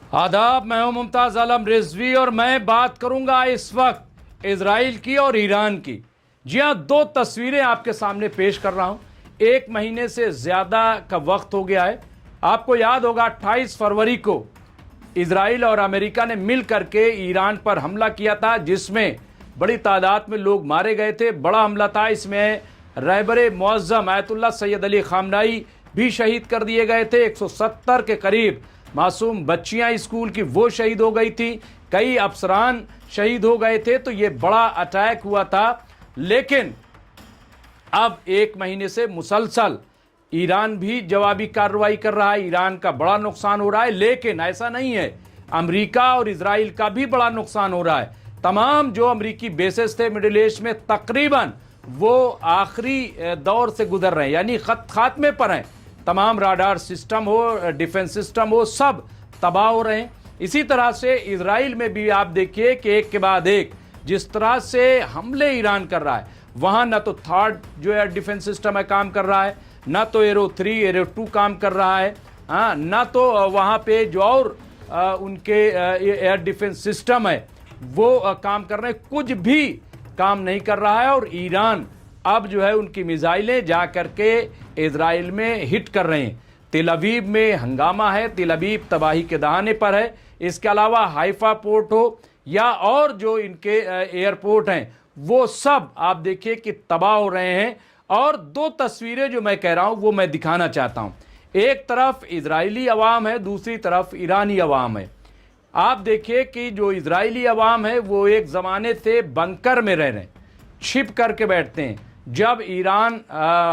आदाब, मैं हूं मुमताज आलम रिजवी और मैं बात करूंगा इस वक्त इजराइल की और ईरान की। जी हां, दो तस्वीरें आपके सामने पेश कर रहा हूं। एक महीने से ज्यादा का वक्त हो गया है। आपको याद होगा 28 फरवरी को इजराइल और अमेरिका ने मिल करके ईरान पर हमला किया था, जिसमें बड़ी तादाद में लोग मारे गए थे। बड़ा हमला था, इसमें रहबर मुअज्जम आयतुल्लाह सैयद अली खामनाई भी शहीद कर दिए गए थे। 170 के करीब मासूम बच्चियां स्कूल की वो शहीद हो गई थी, कई अफसरान शहीद हो गए थे। तो ये बड़ा अटैक हुआ था। लेकिन अब एक महीने से मुसलसल ईरान भी जवाबी कार्रवाई कर रहा है। ईरान का बड़ा नुकसान हो रहा है, लेकिन ऐसा नहीं है, अमेरिका और इजराइल का भी बड़ा नुकसान हो रहा है। तमाम जो अमेरिकी बेसेस थे मिडिल ईस्ट में, तकरीबन वो आखिरी दौर से गुजर रहे हैं, यानी खात्मे पर हैं। तमाम राडार सिस्टम हो, डिफेंस सिस्टम हो, सब तबाह हो रहे हैं। इसी तरह से इजराइल में भी आप देखिए कि एक के बाद एक जिस तरह से हमले ईरान कर रहा है, वहां ना तो थर्ड जो है डिफेंस सिस्टम है काम कर रहा है, ना तो एरो 3 एरो 2 काम कर रहा है, ना तो वहां पे जो और उनके एयर डिफेंस सिस्टम है वो काम कर रहे हैं। कुछ भी काम नहीं कर रहा है। और ईरान अब जो है उनकी मिसाइलें जा करके इजराइल में हिट कर रहे हैं। तेल अवीव में हंगामा है, तेल अवीव तबाही के दहाने पर है। इसके अलावा हाइफा पोर्ट हो या और जो इनके एयरपोर्ट हैं, वो सब आप देखिए कि तबाह हो रहे हैं। और दो तस्वीरें जो मैं कह रहा हूं वो मैं दिखाना चाहता हूं। एक तरफ इजरायली अवाम है, दूसरी तरफ ईरानी अवाम है। आप देखिए कि जो इजरायली अवाम है वो एक ज़माने से बंकर में रह रहे हैं, छिप करके बैठते हैं। जब ईरान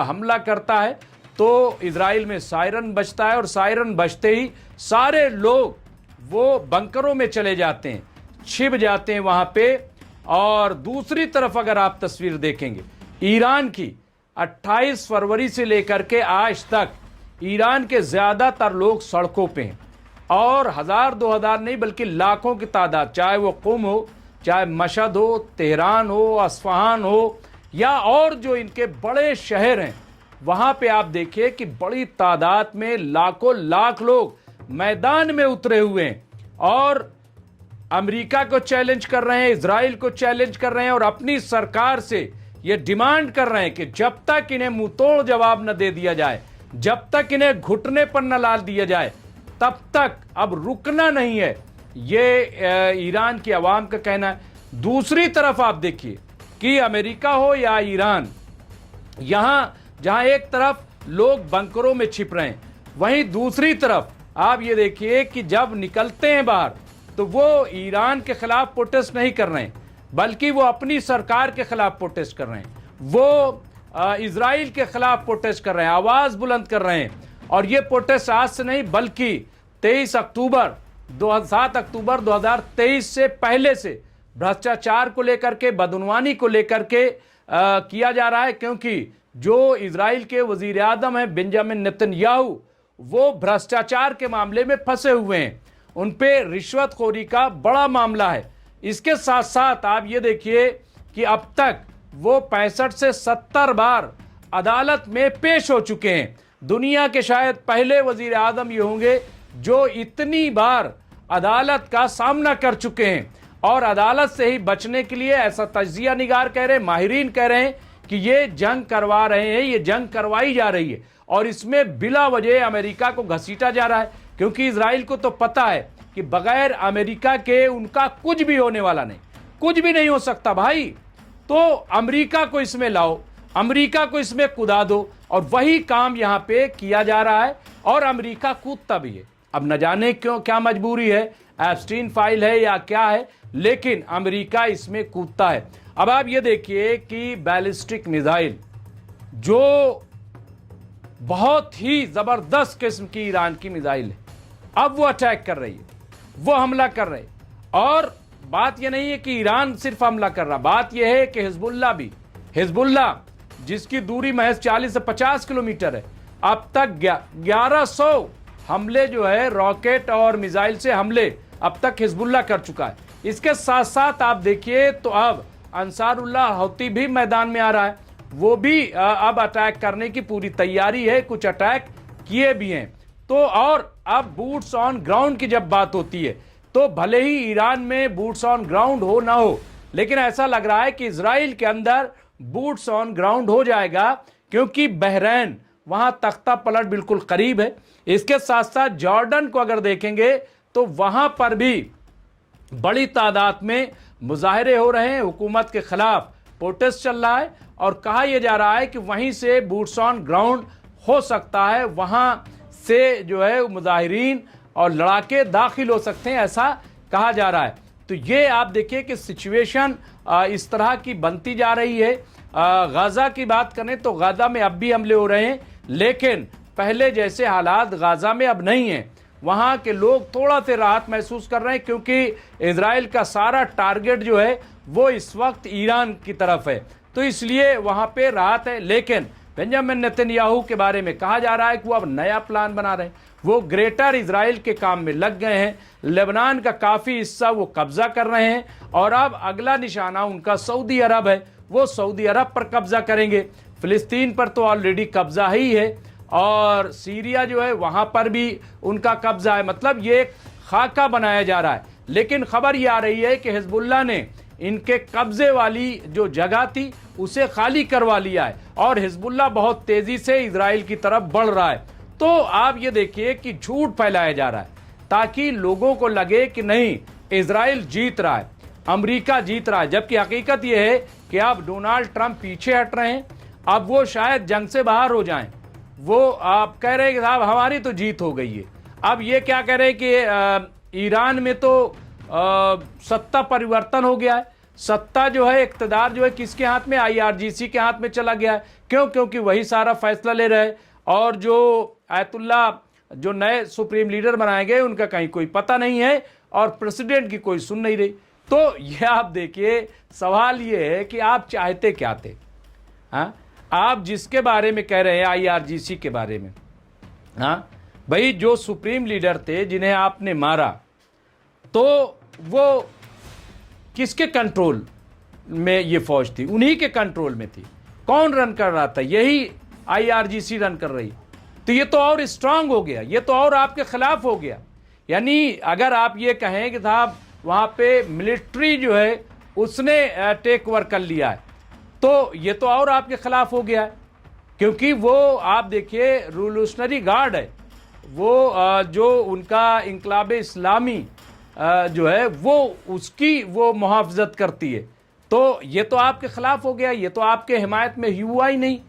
हमला करता है तो इजराइल में सायरन बजता है और सायरन बजते ही सारे लोग वो बंकरों में चले जाते हैं, छिप जाते हैं वहाँ पे। और दूसरी तरफ अगर आप तस्वीर देखेंगे ईरान की, 28 फरवरी से लेकर के आज तक ईरान के ज़्यादातर लोग सड़कों पे हैं। और 1000-2000 नहीं बल्कि लाखों की तादाद, चाहे वो कुम हो, चाहे मशहद हो, तेहरान हो, अस्फहान हो या और जो इनके बड़े शहर हैं, वहाँ पे आप देखिए कि बड़ी तादाद में लाखों लाख लोग मैदान में उतरे हुए हैं और अमेरिका को चैलेंज कर रहे हैं, इजराइल को चैलेंज कर रहे हैं और अपनी सरकार से ये डिमांड कर रहे हैं कि जब तक इन्हें मुंहतोड़ जवाब न दे दिया जाए, जब तक इन्हें घुटने पर न लाद दिया जाए, तब तक अब रुकना नहीं है। ये ईरान की आवाम का कहना है। दूसरी तरफ आप देखिए कि अमेरिका हो या ईरान, यहां जहां एक तरफ लोग बंकरों में छिप रहे हैं, वहीं दूसरी तरफ आप ये देखिए कि जब निकलते हैं बाहर तो वो ईरान के खिलाफ प्रोटेस्ट नहीं कर रहे हैं, बल्कि वो अपनी सरकार के खिलाफ प्रोटेस्ट कर रहे हैं। वो इजराइल के खिलाफ प्रोटेस्ट कर रहे हैं, आवाज बुलंद कर रहे हैं। और ये प्रोटेस्ट आज से नहीं बल्कि 7 अक्टूबर 2023 से पहले से भ्रष्टाचार को लेकर के, बदउनवानी को लेकर के किया जा रहा है। क्योंकि जो इजराइल के वजीर आजम हैं बेंजामिन नेतन्याहू, वो भ्रष्टाचार के मामले में फंसे हुए हैं, उन पे रिश्वतखोरी का बड़ा मामला है। इसके साथ साथ आप ये देखिए कि अब तक वो 65 से 70 बार अदालत में पेश हो चुके हैं। दुनिया के शायद पहले वजीर आजम ये होंगे जो इतनी बार अदालत का सामना कर चुके हैं। और अदालत से ही बचने के लिए, ऐसा तजिया निगार कह रहे हैं, माहिरीन कह रहे हैं कि ये जंग करवा रहे हैं, ये जंग करवाई जा रही है और इसमें बिला वजह अमेरिका को घसीटा जा रहा है। क्योंकि इजराइल को तो पता है कि बगैर अमेरिका के उनका कुछ भी होने वाला नहीं, कुछ भी नहीं हो सकता भाई। तो अमेरिका को इसमें लाओ, अमेरिका को इसमें कुदा दो, और वही काम यहां पे किया जा रहा है। और अमेरिका कूदता भी है। अब न जाने क्यों, क्या मजबूरी है, एप्स्टीन फाइल है या क्या है, लेकिन अमेरिका इसमें कूदता है। अब आप ये देखिए कि बैलिस्टिक मिसाइल जो बहुत ही जबरदस्त किस्म की ईरान की मिसाइल है, अब वो अटैक कर रही है, वो हमला कर रहे हैं। और बात यह नहीं है कि ईरान सिर्फ हमला कर रहा, बात यह है कि हिजबुल्लाह भी, हिजबुल्लाह जिसकी दूरी महज 40 से 50 किलोमीटर है, अब तक 1100 हमले जो है रॉकेट और मिसाइल से हमले अब तक हिजबुल्लाह कर चुका है। इसके साथ साथ आप देखिए तो अब अंसारुल्लाह हौती भी मैदान में आ रहा है, वो भी अब अटैक करने की पूरी तैयारी है, कुछ अटैक किए भी हैं। तो और अब बूट्स ऑन ग्राउंड की जब बात होती है तो भले ही ईरान में बूट्स ऑन ग्राउंड हो ना हो, लेकिन ऐसा लग रहा है कि इजराइल के अंदर बूट्स ऑन ग्राउंड हो जाएगा, क्योंकि बहरैन वहां तख्ता पलट बिल्कुल करीब है। इसके साथ साथ जॉर्डन को अगर देखेंगे तो वहां पर भी बड़ी तादाद में मुजाहरे हो रहे हैं, हुकूमत के खिलाफ प्रोटेस्ट चल रहा है और कहा यह जा रहा है कि वहीं से बूट्स ऑन ग्राउंड हो सकता है, वहां से जो है मुजाहिरीन और लड़ाके दाखिल हो सकते हैं, ऐसा कहा जा रहा है। तो ये आप देखिए कि सिचुएशन इस तरह की बनती जा रही है। गाज़ा की बात करें तो गाज़ा में अब भी हमले हो रहे हैं, लेकिन पहले जैसे हालात गाज़ा में अब नहीं है। वहाँ के लोग थोड़ा से राहत महसूस कर रहे हैं, क्योंकि इजराइल का सारा टारगेट जो है वो इस वक्त ईरान की तरफ है, तो इसलिए वहाँ पे राहत है। लेकिन बेंजामिन नेतन्याहू के बारे में कहा जा रहा है कि वो अब नया प्लान बना रहे हैं, वो ग्रेटर इजराइल के काम में लग गए हैं, लेबनान का काफ़ी हिस्सा वो कब्जा कर रहे हैं और अब अगला निशाना उनका सऊदी अरब है, वो सऊदी अरब पर कब्जा करेंगे। फिलिस्तीन पर तो ऑलरेडी कब्जा ही है और सीरिया जो है वहाँ पर भी उनका कब्जा है। मतलब ये एक खाका बनाया जा रहा है। लेकिन खबर ये आ रही है कि हिजबुल्लाह ने इनके कब्जे वाली जो जगह थी उसे खाली करवा लिया है और हिजबुल्लाह बहुत तेजी से इजराइल की तरफ बढ़ रहा है। तो आप ये देखिए कि झूठ फैलाया जा रहा है ताकि लोगों को लगे कि नहीं, इजराइल जीत रहा है, अमेरिका जीत रहा है, जबकि हकीकत यह है कि अब डोनाल्ड ट्रंप पीछे हट रहे हैं, अब वो शायद जंग से बाहर हो जाएं। वो आप कह रहे हैं कि साहब हमारी तो जीत हो गई है। अब ये क्या कह रहे हैं कि ईरान में तो सत्ता परिवर्तन हो गया है, सत्ता जो है, इक़्तिदार जो है किसके हाथ में, IRGC के हाथ में चला गया है। क्यों? क्योंकि वही सारा फैसला ले रहे हैं और जो आयतुल्ला जो नए सुप्रीम लीडर बनाए गए उनका कहीं कोई पता नहीं है और प्रेसिडेंट की कोई सुन नहीं रही। तो ये आप देखिए, सवाल ये है कि आप चाहते क्या थे? हाँ, आप जिसके बारे में कह रहे हैं IRGC के बारे में, हाँ भाई, जो सुप्रीम लीडर थे जिन्हें आपने मारा, तो वो किसके कंट्रोल में ये फौज थी? उन्हीं के कंट्रोल में थी। कौन रन कर रहा था? यही IRGC रन कर रही। तो ये तो और स्ट्रांग हो गया, ये तो और आपके खिलाफ हो गया। यानी अगर आप ये कहें कि साहब वहाँ पे मिलिट्री जो है उसने टेक ओवर कर लिया है, तो ये तो और आपके खिलाफ हो गया है, क्योंकि वो आप देखिए रिवोल्यूशनरी गार्ड है, वो जो उनका इनकलाब इस्लामी जो है वो उसकी वो मुहाफ़ज़त करती है। तो ये तो आपके खिलाफ हो गया, ये तो आपके हिमायत में हुआ ही नहीं।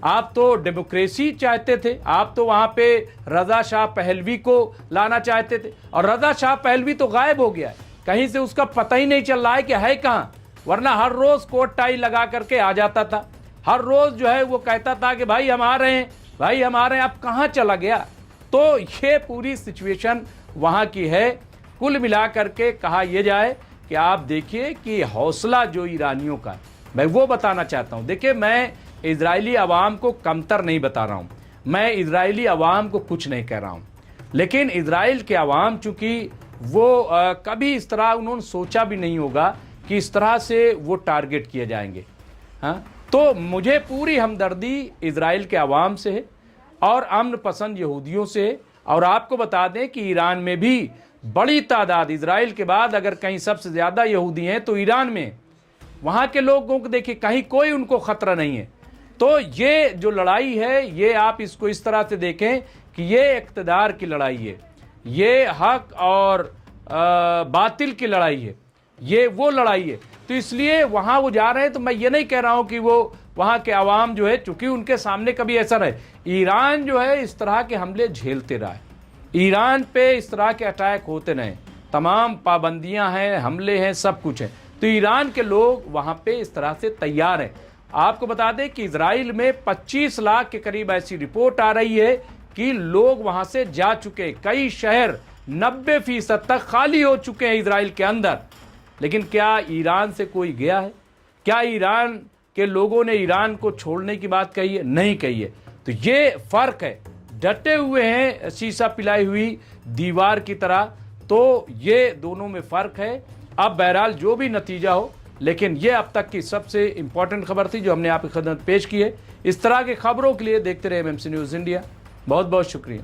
आप तो डेमोक्रेसी चाहते थे, आप तो वहाँ पे रज़ा शाह पहलवी को लाना चाहते थे और रज़ा शाह पहलवी तो गायब हो गया है, कहीं से उसका पता ही नहीं चल रहा है कि है कहाँ। वरना हर रोज़ कोट टाई लगा करके आ जाता था, हर रोज़ जो है वो कहता था कि भाई हम आ रहे हैं, भाई हम आ रहे हैं। अब कहाँ चला गया? तो ये पूरी सिचुएशन वहाँ की है। कुल मिला करके कहा यह जाए कि आप देखिए कि हौसला जो ईरानियों का, मैं वो बताना चाहता हूँ। देखिए, मैं इजरायली अवाम को कमतर नहीं बता रहा हूँ, मैं इजरायली अवाम को कुछ नहीं कह रहा हूँ, लेकिन इजराइल के अवाम चूँकि वो कभी इस तरह उन्होंने सोचा भी नहीं होगा कि इस तरह से वो टारगेट किए जाएंगे। हाँ, तो मुझे पूरी हमदर्दी इजराइल के अवाम से है और अमन पसंद यहूदियों से है। और आपको बता दें कि ईरान में भी बड़ी तादाद, इजराइल के बाद अगर कहीं सबसे ज़्यादा यहूदी हैं तो ईरान में। वहाँ के लोगों को देखिए, कहीं कोई उनको ख़तरा नहीं है। तो ये जो लड़ाई है, ये आप इसको इस तरह से देखें कि ये इक़्तिदार की लड़ाई है, ये हक और बातिल की लड़ाई है, ये वो लड़ाई है। तो इसलिए वहाँ वो जा रहे हैं। तो मैं ये नहीं कह रहा हूँ कि वो वहाँ के अवाम जो है, चूँकि उनके सामने कभी ऐसा रहे, ईरान जो है इस तरह के हमले झेलते रहा है, ईरान पे इस तरह के अटैक होते रहे, तमाम पाबंदियाँ हैं, हमले हैं, सब कुछ है। तो ईरान के लोग वहाँ पे इस तरह से तैयार हैं। आपको बता दें कि इजराइल में 25 लाख के करीब ऐसी रिपोर्ट आ रही है कि लोग वहाँ से जा चुके। कई शहर 90% तक खाली हो चुके हैं इजराइल के अंदर। लेकिन क्या ईरान से कोई गया है? क्या ईरान के लोगों ने ईरान को छोड़ने की बात कही है? नहीं कही है। तो ये फ़र्क है, डटे हुए हैं शीशा पिलाई हुई दीवार की तरह। तो ये दोनों में फ़र्क है। अब बहरहाल जो भी नतीजा हो, लेकिन ये अब तक की सबसे इम्पॉर्टेंट खबर थी जो हमने आपकी खिदमत पेश की है। इस तरह की खबरों के लिए देखते रहे MMC न्यूज़ इंडिया। बहुत बहुत शुक्रिया।